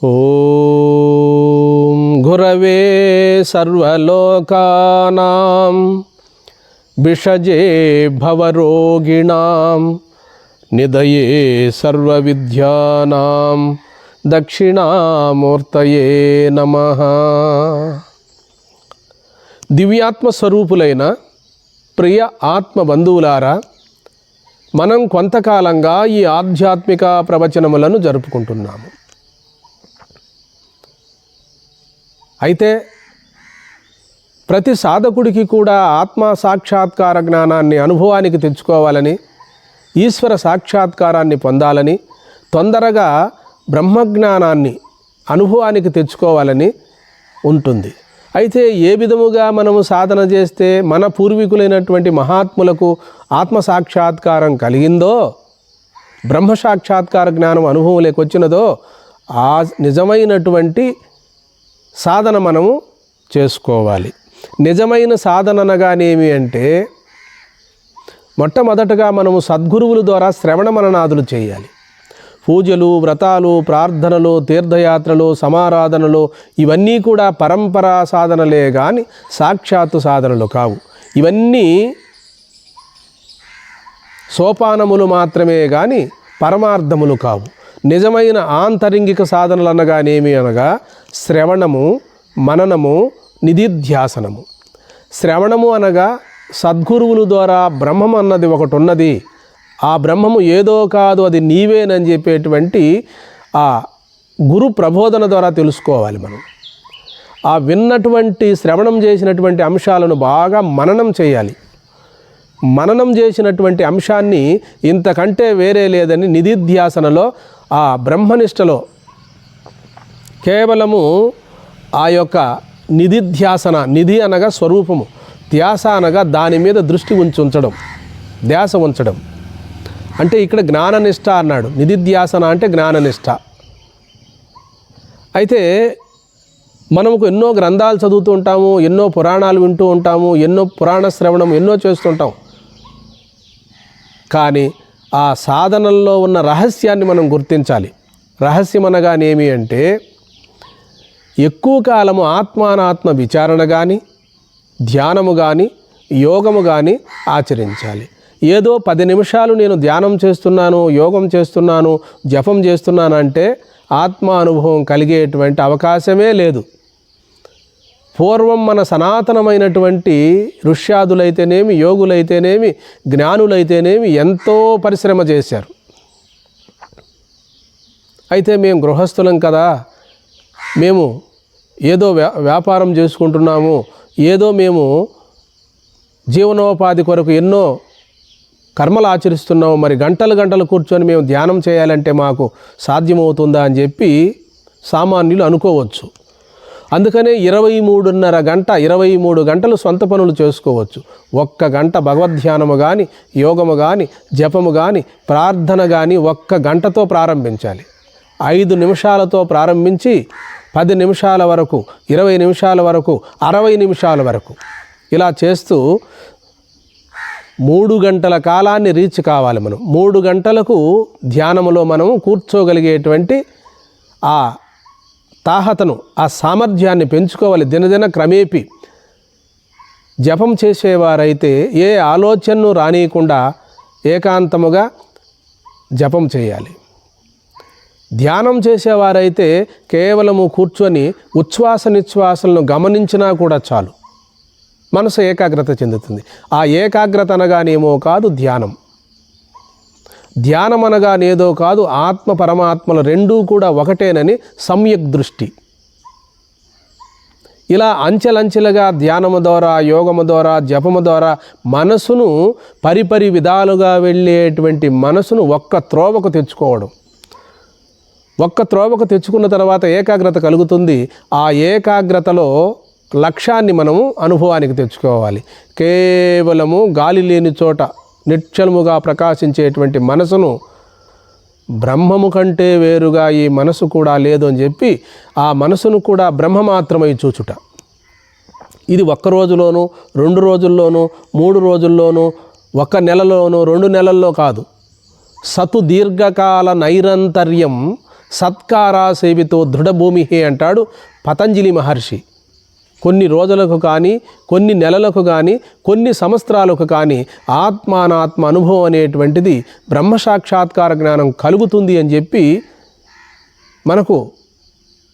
ఓం గురవే సర్వలోకానాం విషజే భవరోగిణాం నిదయే సర్వవిద్యానాం దక్షిణామూర్తయే నమః. దివ్యాత్మ స్వరూపులైన ప్రియ ఆత్మ బంధువులారా, మనం కొంతకాలంగా ఈ ఆధ్యాత్మిక ప్రవచనములను జరుపుకుంటున్నాము. అయితే ప్రతి సాధకుడికి కూడా ఆత్మ సాక్షాత్కార జ్ఞానాన్ని అనుభవానికి తెచ్చుకోవాలని, ఈశ్వర సాక్షాత్కారాన్ని పొందాలని, తొందరగా బ్రహ్మజ్ఞానాన్ని అనుభవానికి తెచ్చుకోవాలని ఉంటుంది. అయితే ఏ విధముగా మనము సాధన చేస్తే మన పూర్వీకులైనటువంటి మహాత్ములకు ఆత్మ సాక్షాత్కారం కలిగిందో, బ్రహ్మ సాక్షాత్కార జ్ఞానం అనుభవంలోకి వచ్చినదో, ఆ నిజమైనటువంటి సాధన మనము చేసుకోవాలి. నిజమైన సాధన అనగానేమి అంటే, మొట్టమొదటగా మనము సద్గురువుల ద్వారా శ్రవణ మననాదులు చేయాలి. పూజలు, వ్రతాలు, ప్రార్థనలు, తీర్థయాత్రలు, సమారాధనలు ఇవన్నీ కూడా పరంపరా సాధనలే కానీ సాక్షాత్తు సాధనలు కావు. ఇవన్నీ సోపానములు మాత్రమే కానీ పరమార్థములు కావు. నిజమైన ఆంతరింగిక సాధనలు అనగానేమి అనగా శ్రవణము, మననము, నిధిధ్యాసనము. శ్రవణము అనగా సద్గురువుల ద్వారా బ్రహ్మం అన్నది ఒకటి ఉన్నది, ఆ బ్రహ్మము ఏదో కాదు అది నీవేనని చెప్పేటువంటి ఆ గురు ప్రబోధన ద్వారా తెలుసుకోవాలి. మనం ఆ విన్నటువంటి శ్రవణం చేసినటువంటి అంశాలను బాగా మననం చేయాలి. మననం చేసినటువంటి అంశాన్ని ఇంతకంటే వేరే లేదని నిధిధ్యాసనలో, ఆ బ్రహ్మనిష్టలో కేవలము ఆ యొక్క నిధిధ్యాసన, నిధి అనగా స్వరూపము, ధ్యాస అనగా దాని మీద దృష్టి ఉంచడం, ధ్యాస ఉంచడం. అంటే ఇక్కడ జ్ఞాననిష్ట అన్నాడు, నిధిధ్యాసన అంటే జ్ఞాననిష్ట. అయితే మనకు ఎన్నో గ్రంథాలు చదువుతూ ఉంటాము, ఎన్నో పురాణాలు వింటూ ఉంటాము, ఎన్నో పురాణ శ్రవణం ఎన్నో చేస్తుంటాం. కానీ ఆ సాధనల్లో ఉన్న రహస్యాన్ని మనం గుర్తించాలి. రహస్యం అనగానేమి అంటే, ఎక్కువ కాలము ఆత్మానాత్మ విచారణ కానీ, ధ్యానము కానీ, యోగము కానీ ఆచరించాలి. ఏదో 10 నిమిషాలు నేను ధ్యానం చేస్తున్నాను, యోగం చేస్తున్నాను, జపం చేస్తున్నాను అంటే ఆత్మ అనుభవం కలిగేటువంటి అవకాశమే లేదు. పూర్వం మన సనాతనమైనటువంటి ఋష్యాదులైతేనేమి, యోగులైతేనేమి, జ్ఞానులైతేనేమి ఎంతో పరిశ్రమ చేశారు. అయితే మేము గృహస్థులం కదా, మేము ఏదో వ్యాపారం చేసుకుంటున్నాము, ఏదో మేము జీవనోపాధి కొరకు ఎన్నో కర్మలు ఆచరిస్తున్నాము, మరి గంటలు గంటలు కూర్చొని మేము ధ్యానం చేయాలంటే మాకు సాధ్యమవుతుందా అని చెప్పి సామాన్యులు అనుకోవచ్చు. అందుకనే 23 గంటలు సొంత పనులు చేసుకోవచ్చు. 1 గంట భగవద్ధ్యానము కానీ, యోగము కానీ, జపము కానీ, ప్రార్థన కానీ 1 గంటతో ప్రారంభించాలి. 5 నిమిషాలతో ప్రారంభించి 10 నిమిషాల వరకు, 20 నిమిషాల వరకు, 60 నిమిషాల వరకు ఇలా చేస్తూ 3 గంటల కాలాన్ని రీచ్ కావాలి. మనం 3 గంటలకు ధ్యానములో మనము కూర్చోగలిగేటువంటి ఆ తాహతను, ఆ సామర్థ్యాన్ని పెంచుకోవాలి. దినదిన క్రమేపీ జపం చేసేవారైతే ఏ ఆలోచనను రానియకుండా ఏకాంతముగా జపం చేయాలి. ధ్యానం చేసేవారైతే కేవలము కూర్చొని ఉచ్ఛ్వాస నిశ్వాసలను గమనించినా కూడా చాలు, మనసు ఏకాగ్రత చెందుతుంది. ఆ ఏకాగ్రత అనగానేమో కాదు ధ్యానం. ధ్యానం అనగానేదో కాదు, ఆత్మ పరమాత్మలు రెండూ కూడా ఒకటేనని సమ్యక్ దృష్టి. ఇలా అంచెలంచెలుగా ధ్యానము ద్వారా, యోగము ద్వారా, జపము ద్వారా మనసును పరిపరి విధాలుగా వెళ్ళేటువంటి మనసును ఒక్క త్రోవకు తెచ్చుకోవడం. ఒక్క త్రోవకు తెచ్చుకున్న తర్వాత ఏకాగ్రత కలుగుతుంది. ఆ ఏకాగ్రతలో లక్ష్యాన్ని మనము అనుభవానికి తెచ్చుకోవాలి. కేవలము గాలి లేని చోట నిశ్చలముగా ప్రకాశించేటువంటి మనసును, బ్రహ్మము కంటే వేరుగా ఈ మనసు కూడా లేదు అని చెప్పి ఆ మనసును కూడా బ్రహ్మ మాత్రమై చూచుట. ఇది 1 రోజులోనూ, 2 రోజుల్లోనూ, 3 రోజుల్లోనూ, 1 నెలలోనూ, 2 నెలల్లో కాదు. సతు దీర్ఘకాల నైరంతర్యం సత్కారా సేవితో దృఢభూమి అంటాడు పతంజలి మహర్షి. కొన్ని రోజులకు కానీ, కొన్ని నెలలకు కానీ, కొన్ని సంవత్సరాలకు కానీ ఆత్మానాత్మ అనుభవం అనేటువంటిది బ్రహ్మసాక్షాత్కార జ్ఞానం కలుగుతుంది అని చెప్పి మనకు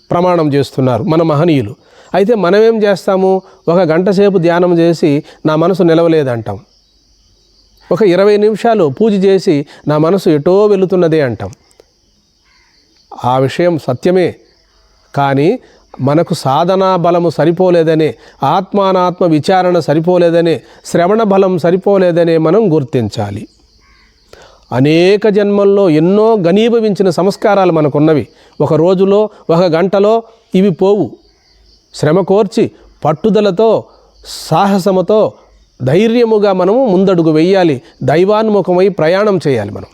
ప్రమాణం చేస్తున్నారు మన మహనీయులు. అయితే మనమేం చేస్తాము? ఒక గంట సేపు ధ్యానం చేసి నా మనసు నిలవలేదంటాం. ఒక 20 నిమిషాలు పూజ చేసి నా మనసు ఎటో వెళుతున్నదే అంటాం. ఆ విషయం సత్యమే. కానీ మనకు సాధనా బలము సరిపోలేదనే, ఆత్మానాత్మ విచారణ సరిపోలేదనే, శ్రవణ బలం సరిపోలేదనే మనం గుర్తించాలి. అనేక జన్మల్లో ఎన్నో ఘనీభవించిన సంస్కారాలు మనకున్నవి. ఒక రోజులో, ఒక గంటలో ఇవి పోవు. శ్రమ కోర్చి పట్టుదలతో, సాహసముతో, ధైర్యముగా మనము ముందడుగు వెయ్యాలి. దైవాన్ముఖమై ప్రయాణం చేయాలి. మనం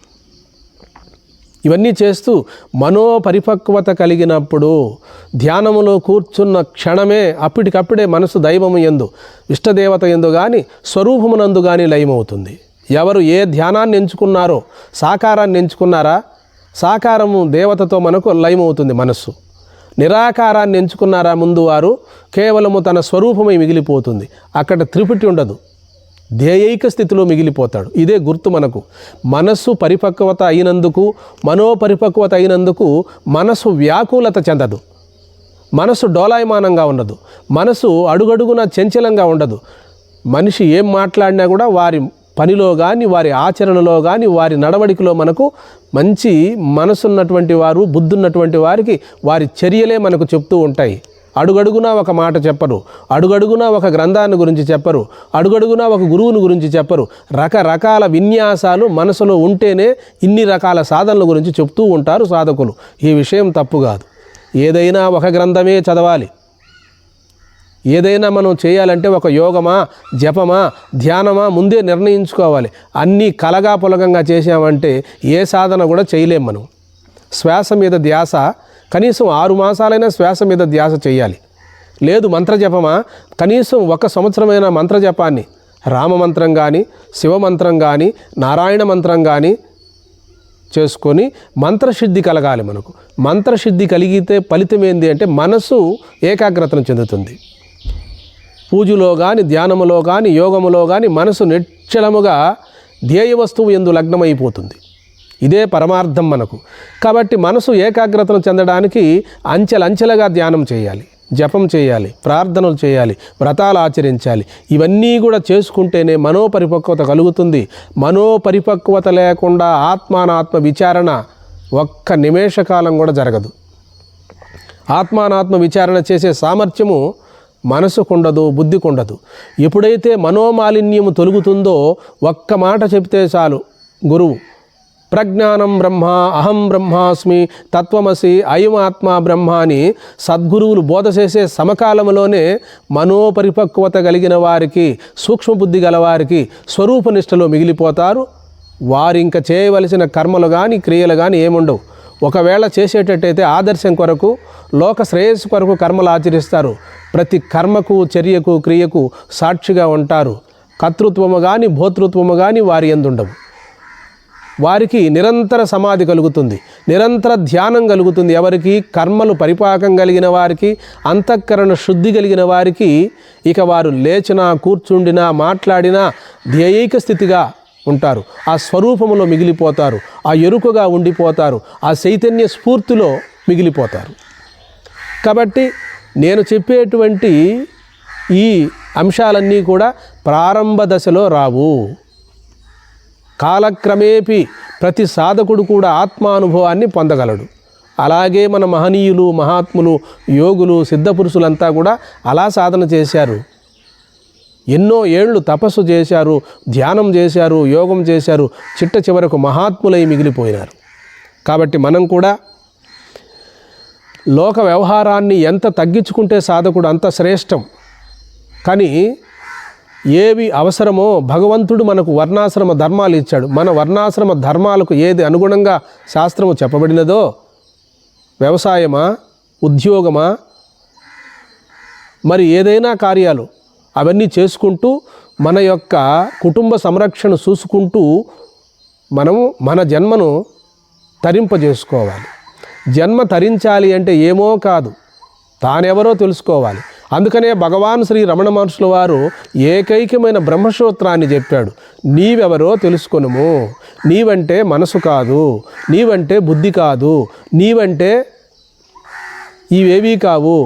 ఇవన్నీ చేస్తూ మనోపరిపక్వత కలిగినప్పుడు ధ్యానములో కూర్చున్న క్షణమే అప్పటికప్పుడే మనసు దైవము యందు, ఇష్టదేవత యందు కానీ, స్వరూపమునందు కానీ లయమవుతుంది. ఎవరు ఏ ధ్యానాన్ని ఎంచుకున్నారో, సాకారాన్ని ఎంచుకున్నారా, సాకారము దేవతతో మనకు లయమవుతుంది మనస్సు. నిరాకారాన్ని ఎంచుకున్నారా ముందు వారు, కేవలము తన స్వరూపమై మిగిలిపోతుంది. అక్కడ త్రిపుటి ఉండదు, ధ్యేయైక స్థితిలో మిగిలిపోతాడు. ఇదే గుర్తు మనకు. మనస్సు పరిపక్వత అయినందుకు, మనోపరిపక్వత అయినందుకు మనసు వ్యాకులత చెందదు, మనసు డోలాయమానంగా ఉండదు, మనసు అడుగడుగున చంచలంగా ఉండదు. మనిషి ఏం మాట్లాడినా కూడా వారి పనిలో కానీ, వారి ఆచరణలో కానీ, వారి నడవడికలో మనకు మంచి మనసున్నటువంటి వారు, బుద్ధున్నటువంటి వారికి వారి చర్యలే మనకు చెప్తూ ఉంటాయి. అడుగడుగునా ఒక మాట చెప్పరు, అడుగడుగునా ఒక గ్రంథాన్ని గురించి చెప్పరు, అడుగడుగునా ఒక గురువుని గురించి చెప్పరు. రకరకాల విన్యాసాలు మనసులో ఉంటేనే ఇన్ని రకాల సాధనల గురించి చెప్తూ ఉంటారు సాధకులు. ఈ విషయం తప్పు కాదు. ఏదైనా ఒక గ్రంథమే చదవాలి. ఏదైనా మనం చేయాలంటే ఒక యోగమా, జపమా, ధ్యానమా ముందే నిర్ణయించుకోవాలి. అన్నీ కలగా పులగంగా చేసామంటే ఏ సాధన కూడా చేయలేం మనం. శ్వాస మీద ధ్యాస కనీసం 6 మాసాలైనా శ్వాస మీద ధ్యాస చేయాలి. లేదు మంత్రజపమా, కనీసం 1 సంవత్సరమైన మంత్రజపాన్ని, రామమంత్రం కానీ, శివమంత్రం కానీ, నారాయణ మంత్రం కానీ చేసుకొని మంత్రసిద్ధి కలగాలి మనకు. మంత్రసిద్ధి కలిగితే ఫలితం ఏంది అంటే మనసు ఏకాగ్రతను చెందుతుంది. పూజలో కానీ, ధ్యానములో కానీ, యోగములో కానీ మనసు నిశ్చలముగా ధ్యేయ వస్తువు యందు లగ్నమైపోతుంది. ఇదే పరమార్థం మనకు. కాబట్టి మనసు ఏకాగ్రతను చెందడానికి అంచెలంచెలుగా ధ్యానం చేయాలి, జపం చేయాలి, ప్రార్థనలు చేయాలి, వ్రతాలు ఆచరించాలి. ఇవన్నీ కూడా చేసుకుంటేనే మనోపరిపక్వత కలుగుతుంది. మనోపరిపక్వత లేకుండా ఆత్మానాత్మ విచారణ ఒక్క నిమేషకాలం కూడా జరగదు. ఆత్మానాత్మ విచారణ చేసే సామర్థ్యము మనసుకుండదు, బుద్ధికుండదు. ఎప్పుడైతే మనోమాలిన్యము తొలుగుతుందో ఒక్క మాట చెప్తే చాలు గురువు, ప్రజ్ఞానం బ్రహ్మ, అహం బ్రహ్మాస్మి, తత్వమసి, అయం ఆత్మా బ్రహ్మ అని సద్గురువులు బోధ చేసే సమకాలంలోనే మనోపరిపక్వత కలిగిన వారికి, సూక్ష్మబుద్ధి గలవారికి స్వరూపనిష్టలో మిగిలిపోతారు. వారింక చేయవలసిన కర్మలు కానీ, క్రియలు కానీ ఏముండవు. ఒకవేళ చేసేటట్టయితే ఆదర్శం కొరకు, లోక శ్రేయస్సు కొరకు కర్మలు ఆచరిస్తారు. ప్రతి కర్మకు, చర్యకు, క్రియకు సాక్షిగా ఉంటారు. కర్తృత్వము కానీ, భోతృత్వము కానీ వారి యందు ఉండవు. వారికి నిరంతర సమాధి కలుగుతుంది, నిరంతర ధ్యానం కలుగుతుంది. ఎవరికి? కర్మలు పరిపాకం కలిగిన వారికి, అంతఃకరణ శుద్ధి కలిగిన వారికి. ఇక వారు లేచినా, కూర్చుండినా, మాట్లాడినా ధ్యేయైక స్థితిగా ఉంటారు. ఆ స్వరూపములో మిగిలిపోతారు, ఆ ఎరుకగా ఉండిపోతారు, ఆ చైతన్య స్ఫూర్తిలో మిగిలిపోతారు. కాబట్టి నేను చెప్పేటువంటి ఈ అంశాలన్నీ కూడా ప్రారంభ దశలో రావు. కాలక్రమేపీ ప్రతి సాధకుడు కూడా ఆత్మానుభవాన్ని పొందగలడు. అలాగే మన మహనీయులు, మహాత్ములు, యోగులు, సిద్ధపురుషులంతా కూడా అలా సాధన చేశారు. ఎన్నో ఏళ్ళు తపస్సు చేశారు, ధ్యానం చేశారు, యోగం చేశారు, చిట్ట చివరకు మహాత్ములై మిగిలిపోయినారు. కాబట్టి మనం కూడా లోక వ్యవహారాన్ని ఎంత తగ్గించుకుంటే సాధకుడు అంత శ్రేష్టం. కానీ ఏవి అవసరమో భగవంతుడు మనకు వర్ణాశ్రమ ధర్మాలు ఇచ్చాడు. మన వర్ణాశ్రమ ధర్మాలకు ఏది అనుగుణంగా శాస్త్రము చెప్పబడినదో, వ్యవసాయమా, ఉద్యోగమా, మరి ఏదైనా కార్యాలు అవన్నీ చేసుకుంటూ మన యొక్క కుటుంబ సంరక్షణ చూసుకుంటూ మనము మన జన్మను తరింపజేసుకోవాలి. జన్మ తరించాలి అంటే ఏమో కాదు, తానెవరో తెలుసుకోవాలి. అందుకనే భగవాన్ శ్రీ రమణ మహర్షుల వారు ఏకైకమైన బ్రహ్మసూత్రాన్ని చెప్పాడు. నీవెవరో తెలుసుకొనుము. నీవంటే మనసు కాదు, నీవంటే బుద్ధి కాదు, నీవంటే ఇవేవీ కావు.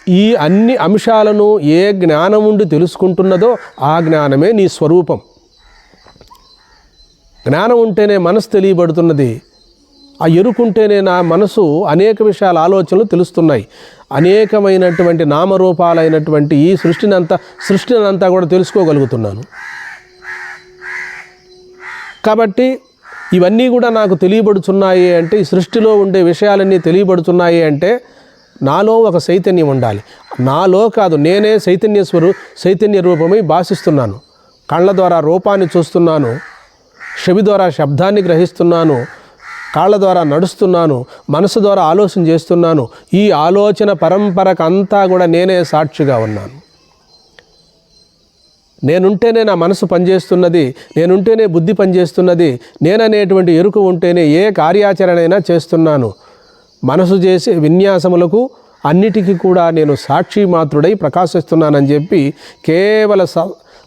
ఈ అన్ని అంశాలను ఏ జ్ఞానం ఉండి తెలుసుకుంటున్నదో ఆ జ్ఞానమే నీ స్వరూపం. జ్ఞానం ఉంటేనే మనసు తెలియబడుతున్నది. ఆ ఎరుకుంటేనే నా మనసు అనేక విషయాల ఆలోచనలు తెలుస్తున్నాయి. అనేకమైనటువంటి నామరూపాలైనటువంటి ఈ సృష్టినంతా కూడా తెలుసుకోగలుగుతున్నాను. కాబట్టి ఇవన్నీ కూడా నాకు తెలియబడుతున్నాయి అంటే, ఈ సృష్టిలో ఉండే విషయాలన్నీ తెలియబడుతున్నాయి అంటే నాలో ఒక చైతన్యం ఉండాలి. నాలో కాదు, నేనే చైతన్య రూపమై భాషిస్తున్నాను. కళ్ళ ద్వారా రూపాన్ని చూస్తున్నాను, చెవి ద్వారా శబ్దాన్ని గ్రహిస్తున్నాను, కాళ్ళ ద్వారా నడుస్తున్నాను, మనసు ద్వారా ఆలోచన చేస్తున్నాను. ఈ ఆలోచన పరంపరకంతా కూడా నేనే సాక్షిగా ఉన్నాను. నేనుంటేనే నా మనసు పనిచేస్తున్నది, నేనుంటేనే బుద్ధి పనిచేస్తున్నది, నేననేటువంటి ఎరుక ఉంటేనే ఏ కార్యాచరణ అయినా చేస్తున్నాను. మనసు చేసే విన్యాసములకు అన్నిటికీ కూడా నేను సాక్షి మాత్రుడై ప్రకాశిస్తున్నానని చెప్పి కేవల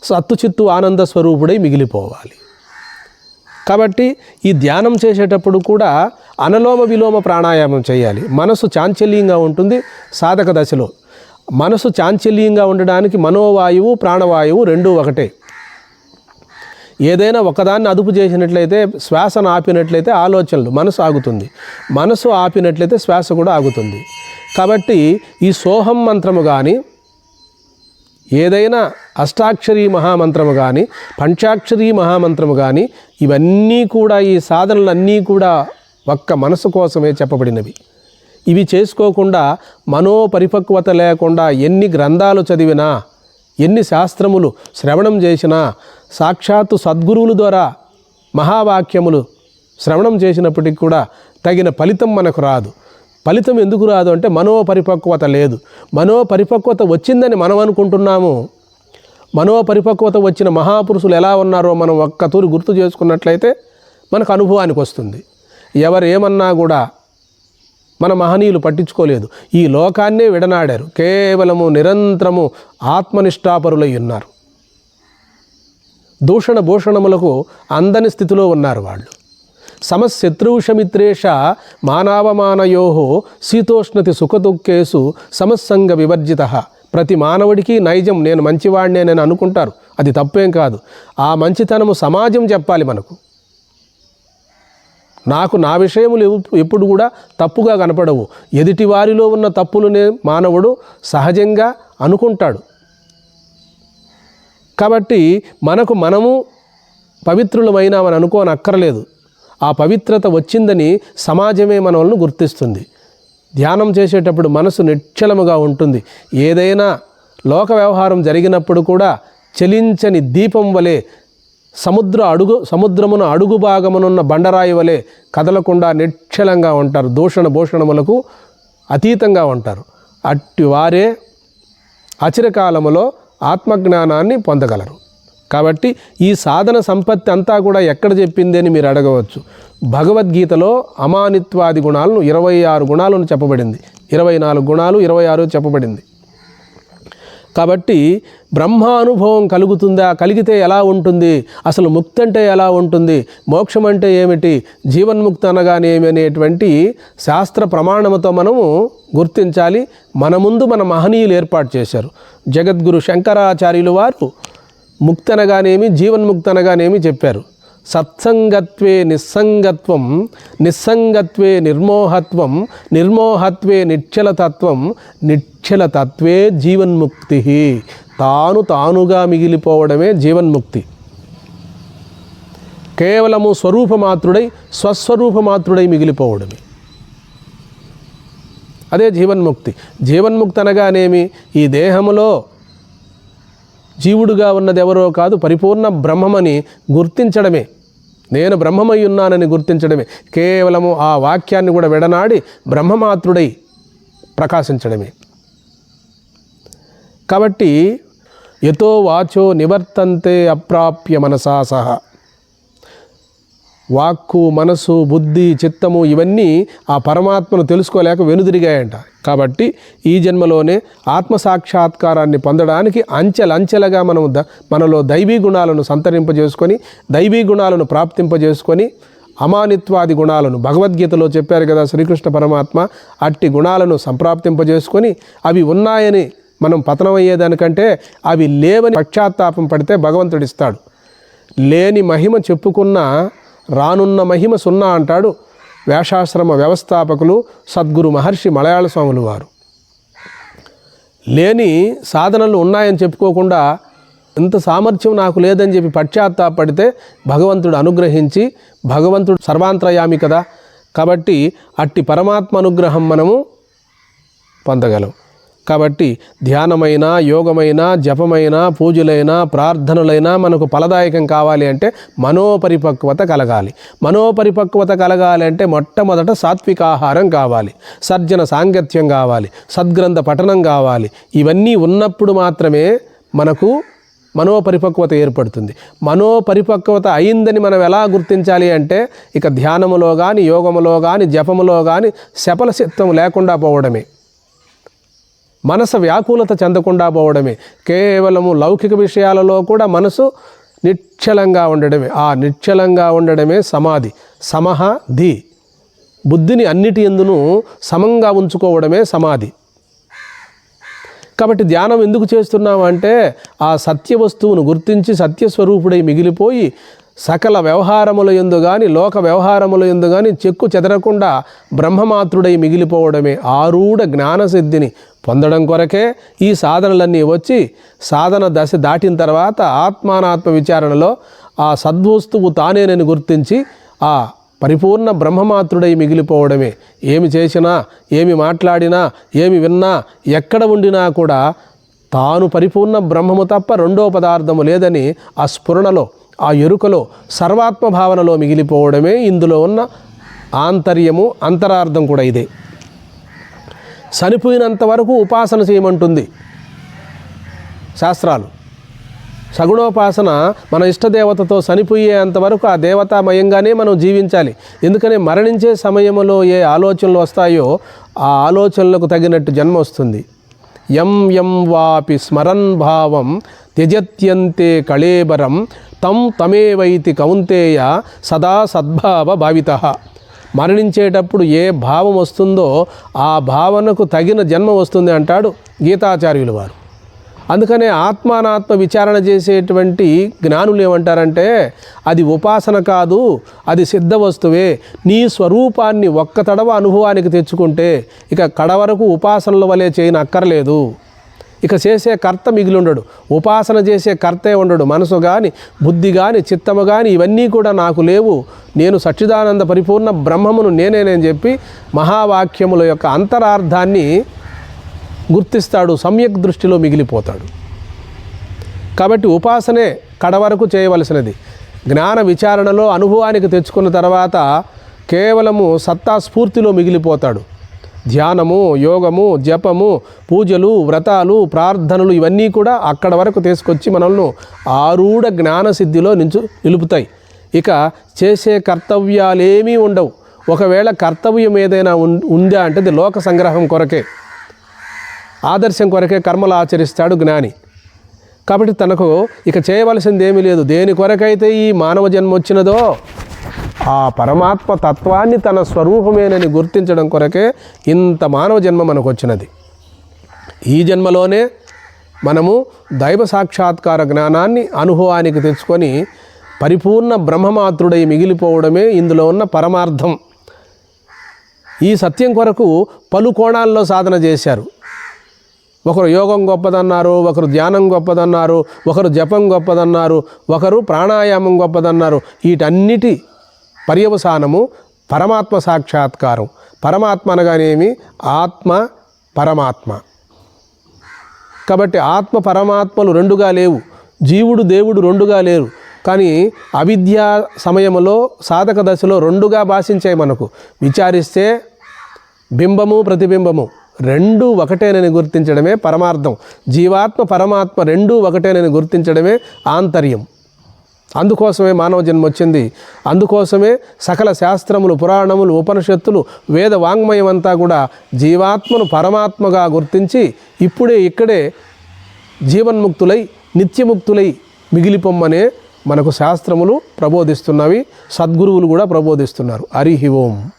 సత్తు చిత్తు ఆనంద స్వరూపుడై మిగిలిపోవాలి. కాబట్టి ఈ ధ్యానం చేసేటప్పుడు కూడా అనలోమ విలోమ ప్రాణాయామం చేయాలి. మనసు చాంచల్యంగా ఉంటుంది. సాధక దశలో మనసు చాంచల్యంగా ఉండడానికి మనోవాయువు ప్రాణవాయువు రెండూ ఒకటే. ఏదైనా ఒకదాన్ని అదుపు చేసినట్లయితే, శ్వాసను ఆపినట్లయితే ఆలోచనలు, మనసు ఆగుతుంది. మనసు ఆపినట్లయితే శ్వాస కూడా ఆగుతుంది. కాబట్టి ఈ సోహం మంత్రము కానీ, ఏదైనా అష్టాక్షరీ మహామంత్రము కానీ, పంచాక్షరీ మహామంత్రము కానీ, ఇవన్నీ కూడా, ఈ సాధనలన్నీ కూడా ఒక్క మనసు కోసమే చెప్పబడినవి. ఇవి చేసుకోకుండా, మనోపరిపక్వత లేకుండా ఎన్ని గ్రంథాలు చదివినా, ఎన్ని శాస్త్రములు శ్రవణం చేసినా, సాక్షాత్తు సద్గురువుల ద్వారా మహావాక్యములు శ్రవణం చేసినప్పటికీ కూడా తగిన ఫలితం మనకు రాదు. ఫలితం ఎందుకు రాదు అంటే మనోపరిపక్వత లేదు. మనోపరిపక్వత వచ్చిందని మనం అనుకుంటున్నాము. మనోపరిపక్వత వచ్చిన మహాపురుషులు ఎలా ఉన్నారో మనం ఒక్కతూరి గుర్తు చేసుకున్నట్లయితే మనకు అనుభవానికి వస్తుంది. ఎవరు ఏమన్నా కూడా మన మహనీయులు పట్టించుకోలేదు. ఈ లోకాన్నే విడనాడారు. కేవలము నిరంతరము ఆత్మనిష్టాపరులై ఉన్నారు. దూషణ భూషణములకు అందని స్థితిలో ఉన్నారు వాళ్ళు. సమశత్రుషమిత్రేష మానవమానయో శీతోష్ణతి సుఖదుఃఖేసు సమస్సంగ వివర్జిత. ప్రతి మానవుడికి నైజం, నేను మంచివాడినే నేను అనుకుంటారు. అది తప్పేం కాదు. ఆ మంచితనము సమాజం చెప్పాలి మనకు. నాకు నా విషయములు ఎప్పుడు కూడా తప్పుగా కనపడవు. ఎదుటి వారిలో ఉన్న తప్పులనే మానవుడు సహజంగా అనుకుంటాడు. కాబట్టి మనము పవిత్రులమైనామని అనుకోని అక్కర్లేదు. ఆ పవిత్రత వచ్చిందని సమాజమే మనల్ని గుర్తిస్తుంది. ధ్యానం చేసేటప్పుడు మనసు నిశ్చలముగా ఉంటుంది. ఏదైనా లోక వ్యవహారం జరిగినప్పుడు కూడా చలించని దీపం వలె, సముద్రమున అడుగు భాగమునున్న బండరాయి వలె కదలకుండా నిశ్చలంగా ఉంటారు. దూషణ భూషణములకు అతీతంగా ఉంటారు. అట్టి వారే అచిరకాలములో ఆత్మజ్ఞానాన్ని పొందగలరు. కాబట్టి ఈ సాధన సంపత్తి అంతా కూడా ఎక్కడ చెప్పింది అని మీరు అడగవచ్చు. భగవద్గీతలో అమానిత్వాది గుణాలను 26 గుణాలను చెప్పబడింది. 24 గుణాలు 26 చెప్పబడింది. కాబట్టి బ్రహ్మానుభవం కలుగుతుందా? కలిగితే ఎలా ఉంటుంది? అసలు ముక్తి అంటే ఎలా ఉంటుంది? మోక్షం అంటే ఏమిటి? జీవన్ముక్తి అనగానే ఏమి అనేటువంటి శాస్త్ర ప్రమాణముతో మనము గుర్తించాలి. మన ముందు మన మహనీయులు ఏర్పాటు చేశారు. జగద్గురు శంకరాచార్యులు వారు ముక్తి అనగానేమి, జీవన్ముక్తి అనగానేమి చెప్పారు. సత్సంగత్వే నిస్సంగత్వం, నిస్సంగత్వే నిర్మోహత్వం, నిర్మోహత్వే నిశ్చలతత్వం, నిశ్చలతత్వే జీవన్ముక్తి. తానుగా మిగిలిపోవడమే జీవన్ముక్తి. కేవలము స్వరూపమాత్రుడై స్వస్వరూపమాత్రుడై మిగిలిపోవడమే, అదే జీవన్ముక్తి. జీవన్ముక్తి అనగానేమి? ఈ దేహములో జీవుడుగా ఉన్నది ఎవరో కాదు, పరిపూర్ణ బ్రహ్మమని గుర్తించడమే. నేను బ్రహ్మమై ఉన్నానని గుర్తించడమే. కేవలము ఆ వాక్యాన్ని కూడా విడనాడి బ్రహ్మమాత్రుడై ప్రకాశించడమే. కాబట్టి యతో వాచో నివర్తంతే అప్రాప్య మనసా సహ. వాక్కు, మనసు, బుద్ధి, చిత్తము ఇవన్నీ ఆ పరమాత్మను తెలుసుకోలేక వెనుదిరిగాయంట. కాబట్టి ఈ జన్మలోనే ఆత్మసాక్షాత్కారాన్ని పొందడానికి అంచెలంచెలుగా మనలో దైవీ గుణాలను సంతరింపజేసుకొని, దైవీ గుణాలను ప్రాప్తింపజేసుకొని, అమానిత్వాది గుణాలను భగవద్గీతలో చెప్పారు కదా శ్రీకృష్ణ పరమాత్మ, అట్టి గుణాలను సంప్రాప్తింపజేసుకొని అవి ఉన్నాయని మనం పతనమయ్యేదానికంటే అవి లేవని పశ్చాత్తాపం పడితే భగవంతుడిస్తాడు. లేని మహిమ చెప్పుకున్న రానున్న మహిమ సున్నా అంటాడు వ్యాసాశ్రమ వ్యవస్థాపకులు సద్గురు మహర్షి మలయాళ స్వాములు వారు. లేని సాధనలు ఉన్నాయని చెప్పుకోకుండా ఇంత సామర్థ్యం నాకు లేదని చెప్పి పశ్చాత్తాపడితే భగవంతుడు అనుగ్రహించి, భగవంతుడు సర్వాంతర్యామి కదా, కాబట్టి అట్టి పరమాత్మ అనుగ్రహం మనము పొందగలం. కాబట్టి ధ్యానమైన, యోగమైన, జపమైన, పూజలైనా, ప్రార్థనలైనా మనకు ఫలదాయకం కావాలి అంటే మనోపరిపక్వత కలగాలి. మనోపరిపక్వత కలగాలి అంటే మొట్టమొదట సాత్వికాహారం కావాలి, సజ్జన సాంగత్యం కావాలి, సద్గ్రంథ పఠనం కావాలి. ఇవన్నీ ఉన్నప్పుడు మాత్రమే మనకు మనోపరిపక్వత ఏర్పడుతుంది. మనోపరిపక్వత అయిందని మనం ఎలా గుర్తించాలి అంటే ఇక ధ్యానములో కానీ, యోగములో కానీ, జపములో కానీ శపల చిత్తం లేకుండా పోవడమే, మనసు వ్యాకులత చెందకుండా పోవడమే, కేవలము లౌకిక విషయాలలో కూడా మనసు నిశ్చలంగా ఉండడమే. ఆ నిశ్చలంగా ఉండడమే సమాధి. సమహ ధి, బుద్ధిని అన్నిటి యందును సమంగా ఉంచుకోవడమే సమాధి. కాబట్టి ధ్యానం ఎందుకు చేస్తున్నాం అంటే ఆ సత్య వస్తువును గుర్తించి సత్యస్వరూపుడై మిగిలిపోయి సకల వ్యవహారముల యందు కానీ, లోక వ్యవహారముల యందు కానీ చెక్కు చెదరకుండా బ్రహ్మమాత్రుడై మిగిలిపోవడమే. ఆరూఢ జ్ఞానసిద్ధిని పొందడం కొరకే ఈ సాధనలన్నీ వచ్చి సాధన దశ దాటిన తర్వాత ఆత్మానాత్మ విచారణలో ఆ సద్వస్తువు తానేనని గుర్తించి ఆ పరిపూర్ణ బ్రహ్మమాత్రుడై మిగిలిపోవడమే. ఏమి చేసినా, ఏమి మాట్లాడినా, ఏమి విన్నా, ఎక్కడ ఉండినా కూడా తాను పరిపూర్ణ బ్రహ్మము తప్ప రెండో పదార్థము లేదని ఆ స్ఫురణలో, ఆ ఎరుకలో, సర్వాత్మ భావనలో మిగిలిపోవడమే ఇందులో ఉన్న ఆంతర్యము, అంతరార్థం కూడా ఇదే. చనిపోయినంత వరకు ఉపాసన చేయమంటుంది శాస్త్రాలు. సగుణోపాసన మన ఇష్టదేవతతో చనిపోయేంతవరకు ఆ దేవతామయంగానే మనం జీవించాలి. ఎందుకని మరణించే సమయంలో ఏ ఆలోచనలు వస్తాయో ఆ ఆలోచనలకు తగినట్టు జన్మ వస్తుంది. యం వాపి స్మరన్ భావం త్యజత్యంతే కళేబరం తం తమేవైతి కౌంతేయ సదా సద్భావ భావితః. మరణించేటప్పుడు ఏ భావం వస్తుందో ఆ భావనకు తగిన జన్మ వస్తుంది అంటాడు గీతాచార్యులు వారు. అందుకనే ఆత్మానాత్మ విచారణ చేసేటువంటి జ్ఞానులు ఏమంటారంటే అది ఉపాసన కాదు, అది సిద్ధ వస్తువే. నీ స్వరూపాన్ని ఒక్క తడవ అనుభవానికి తెచ్చుకుంటే ఇక కడవరకు ఉపాసనల వలె చేయనక్కర్లేదు. ఇక చేసే కర్త మిగిలి ఉండడు, ఉపాసన చేసే కర్తే ఉండడు. మనసు కానీ, బుద్ధి కానీ, చిత్తము కానీ ఇవన్నీ కూడా నాకు లేవు, నేను సచ్చిదానంద పరిపూర్ణ బ్రహ్మమును నేనేనని చెప్పి మహావాక్యముల యొక్క అంతరార్థాన్ని గుర్తిస్తాడు, సమ్యక్ దృష్టిలో మిగిలిపోతాడు. కాబట్టి ఉపాసనే కడవరకు చేయవలసినది. జ్ఞాన విచారణలో అనుభవానికి తెచ్చుకున్న తర్వాత కేవలము సత్తా స్ఫూర్తిలో మిగిలిపోతాడు. ధ్యానము, యోగము, జపము, పూజలు, వ్రతాలు, ప్రార్థనలు ఇవన్నీ కూడా అక్కడ వరకు తీసుకొచ్చి మనల్ని ఆరూఢ జ్ఞానసిద్ధిలో నిలుపుతాయి. ఇక చేసే కర్తవ్యాలేమీ ఉండవు. ఒకవేళ కర్తవ్యం ఏదైనా ఉందా అంటే అది లోక సంగ్రహం కొరకే, ఆదర్శం కొరకే కర్మలు ఆచరిస్తాడు జ్ఞాని. కాబట్టి తనకు ఇక చేయవలసింది ఏమీ లేదు. దేని కొరకైతే ఈ మానవ జన్మ వచ్చినదో ఆ పరమాత్మ తత్వాన్ని తన స్వరూపమేనని గుర్తించడం కొరకే ఇంత మానవ జన్మ మనకు వచ్చినది. ఈ జన్మలోనే మనము దైవ సాక్షాత్కార జ్ఞానాన్ని అనుభవానికి తెచ్చుకొని పరిపూర్ణ బ్రహ్మమాత్రుడై మిగిలిపోవడమే ఇందులో ఉన్న పరమార్థం. ఈ సత్యం కొరకు పలు కోణాల్లో సాధన చేశారు. ఒకరు యోగం గొప్పదన్నారు, ఒకరు ధ్యానం గొప్పదన్నారు, ఒకరు జపం గొప్పదన్నారు, ఒకరు ప్రాణాయామం గొప్పదన్నారు. వీటన్నిటి పర్యవసానము పరమాత్మ సాక్షాత్కారం. పరమాత్మ అనగానేమి? ఆత్మ పరమాత్మ. కాబట్టి ఆత్మ పరమాత్మలు రెండుగా లేవు, జీవుడు దేవుడు రెండుగా లేరు. కానీ అవిద్యా సమయంలో సాధక దశలో రెండుగా భాషించాయి. మనకు విచారిస్తే బింబము ప్రతిబింబము రెండూ ఒకటేనని గుర్తించడమే పరమార్థం. జీవాత్మ పరమాత్మ రెండూ ఒకటేనని గుర్తించడమే ఆంతర్యం. అందుకోసమే మానవ జన్మ వచ్చింది. అందుకోసమే సకల శాస్త్రములు, పురాణములు, ఉపనిషత్తులు, వేద వాంగ్మయం అంతా కూడా జీవాత్మను పరమాత్మగా గుర్తించి ఇక్కడే జీవన్ముక్తులై నిత్యముక్తులై మిగిలిపొమ్మనే మనకు శాస్త్రములు ప్రబోధిస్తున్నవి, సద్గురువులు కూడా ప్రబోధిస్తున్నారు. హరి ఓం.